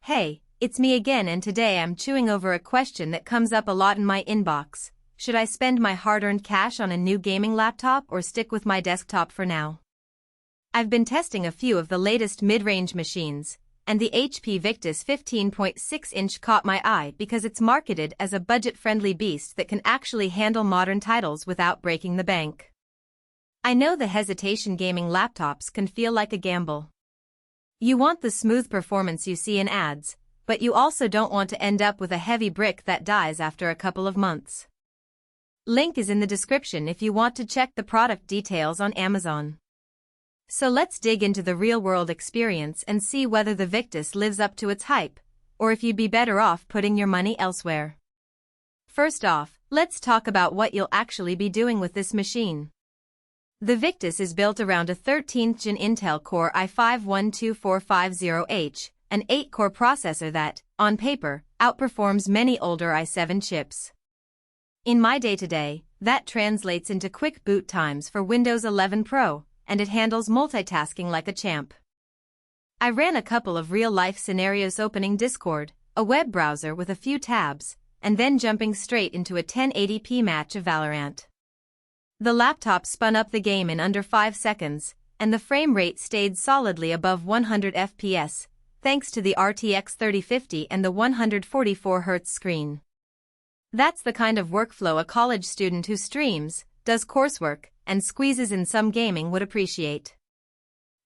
Hey, it's me again, and today I'm chewing over a question that comes up a lot in my inbox. Should I spend my hard-earned cash on a new gaming laptop or stick with my desktop for now? I've been testing a few of the latest mid-range machines, and the HP Victus 15.6 caught my eye because it's marketed as a budget-friendly beast that can actually handle modern titles without breaking the bank. I know the hesitation gaming laptops can feel like a gamble. You want the smooth performance you see in ads, but you also don't want to end up with a heavy brick that dies after a couple of months. Link is in the description if you want to check the product details on Amazon. So let's dig into the real-world experience and see whether the Victus lives up to its hype, or if you'd be better off putting your money elsewhere. First off, let's talk about what you'll actually be doing with this machine. The Victus is built around a 13th Gen Intel Core i5-12450H, an 8-core processor that, on paper, outperforms many older i7 chips. In my day-to-day, that translates into quick boot times for Windows 11 Pro, and it handles multitasking like a champ. I ran a couple of real-life scenarios, opening Discord, a web browser with a few tabs, and then jumping straight into a 1080p match of Valorant. The laptop spun up the game in under 5 seconds, and the frame rate stayed solidly above 100 FPS, thanks to the RTX 3050 and the 144Hz screen. That's the kind of workflow a college student who streams, does coursework, and squeezes in some gaming would appreciate.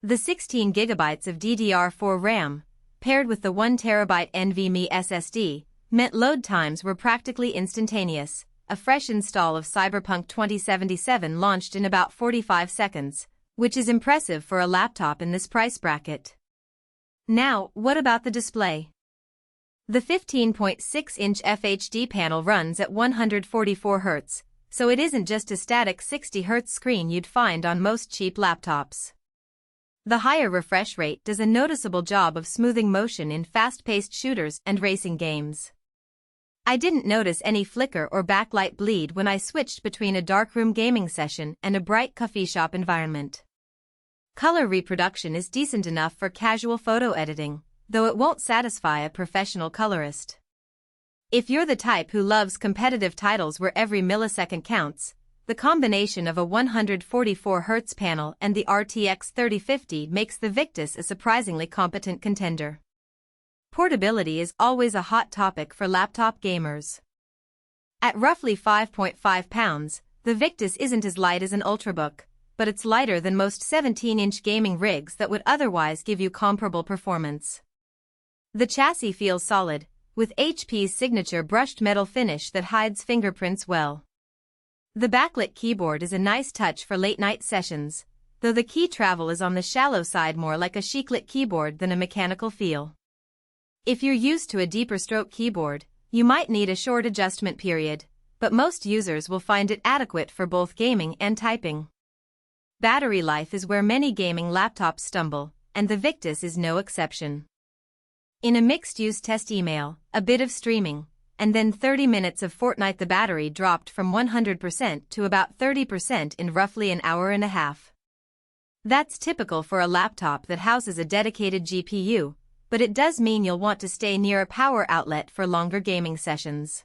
The 16GB of DDR4 RAM, paired with the 1TB NVMe SSD, meant load times were practically instantaneous. A fresh install of Cyberpunk 2077 launched in about 45 seconds, which is impressive for a laptop in this price bracket. Now, what about the display? The 15.6 FHD panel runs at 144 Hz, so it isn't just a static 60 Hz screen you'd find on most cheap laptops. The higher refresh rate does a noticeable job of smoothing motion in fast-paced shooters and racing games. I didn't notice any flicker or backlight bleed when I switched between a darkroom gaming session and a bright coffee shop environment. Color reproduction is decent enough for casual photo editing, though it won't satisfy a professional colorist. If you're the type who loves competitive titles where every millisecond counts, the combination of a 144 Hz panel and the RTX 3050 makes the Victus a surprisingly competent contender. Portability is always a hot topic for laptop gamers. At roughly 5.5 pounds, the Victus isn't as light as an Ultrabook, but it's lighter than most 17-inch gaming rigs that would otherwise give you comparable performance. The chassis feels solid, with HP's signature brushed metal finish that hides fingerprints well. The backlit keyboard is a nice touch for late-night sessions, though the key travel is on the shallow side, more like a chiclet keyboard than a mechanical feel. If you're used to a deeper stroke keyboard, you might need a short adjustment period, but most users will find it adequate for both gaming and typing. Battery life is where many gaming laptops stumble, and the Victus is no exception. In a mixed-use test email, a bit of streaming, and then 30 minutes of Fortnite, the battery dropped from 100% to about 30% in roughly an hour and a half. That's typical for a laptop that houses a dedicated GPU, but it does mean you'll want to stay near a power outlet for longer gaming sessions.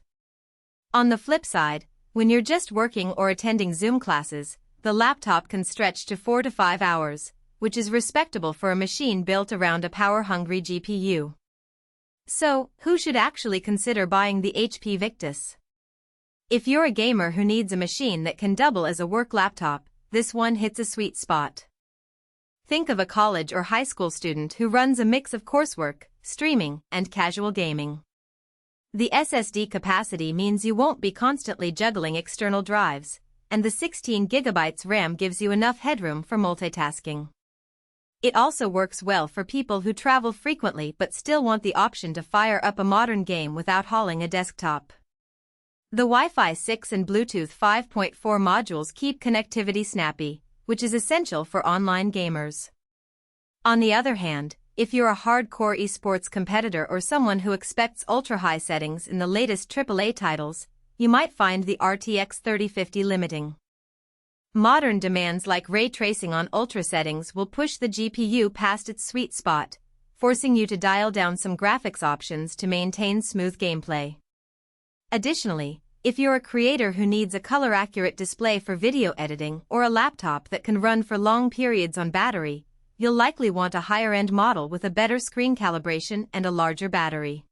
On the flip side, when you're just working or attending Zoom classes, the laptop can stretch to 4 to 5 hours, which is respectable for a machine built around a power-hungry GPU. So, who should actually consider buying the HP Victus? If you're a gamer who needs a machine that can double as a work laptop, this one hits a sweet spot. Think of a college or high school student who runs a mix of coursework, streaming, and casual gaming. The SSD capacity means you won't be constantly juggling external drives, and the 16GB RAM gives you enough headroom for multitasking. It also works well for people who travel frequently but still want the option to fire up a modern game without hauling a desktop. The Wi-Fi 6 and Bluetooth 5.4 modules keep connectivity snappy, which is essential for online gamers. On the other hand, if you're a hardcore esports competitor or someone who expects ultra-high settings in the latest AAA titles, you might find the RTX 3050 limiting. Modern demands like ray tracing on ultra settings will push the GPU past its sweet spot, forcing you to dial down some graphics options to maintain smooth gameplay. Additionally, if you're a creator who needs a color-accurate display for video editing or a laptop that can run for long periods on battery, you'll likely want a higher-end model with a better screen calibration and a larger battery.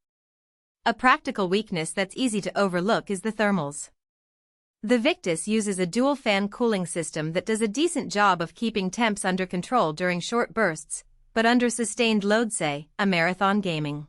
A practical weakness that's easy to overlook is the thermals. The Victus uses a dual-fan cooling system that does a decent job of keeping temps under control during short bursts, but under sustained load, say, a marathon gaming.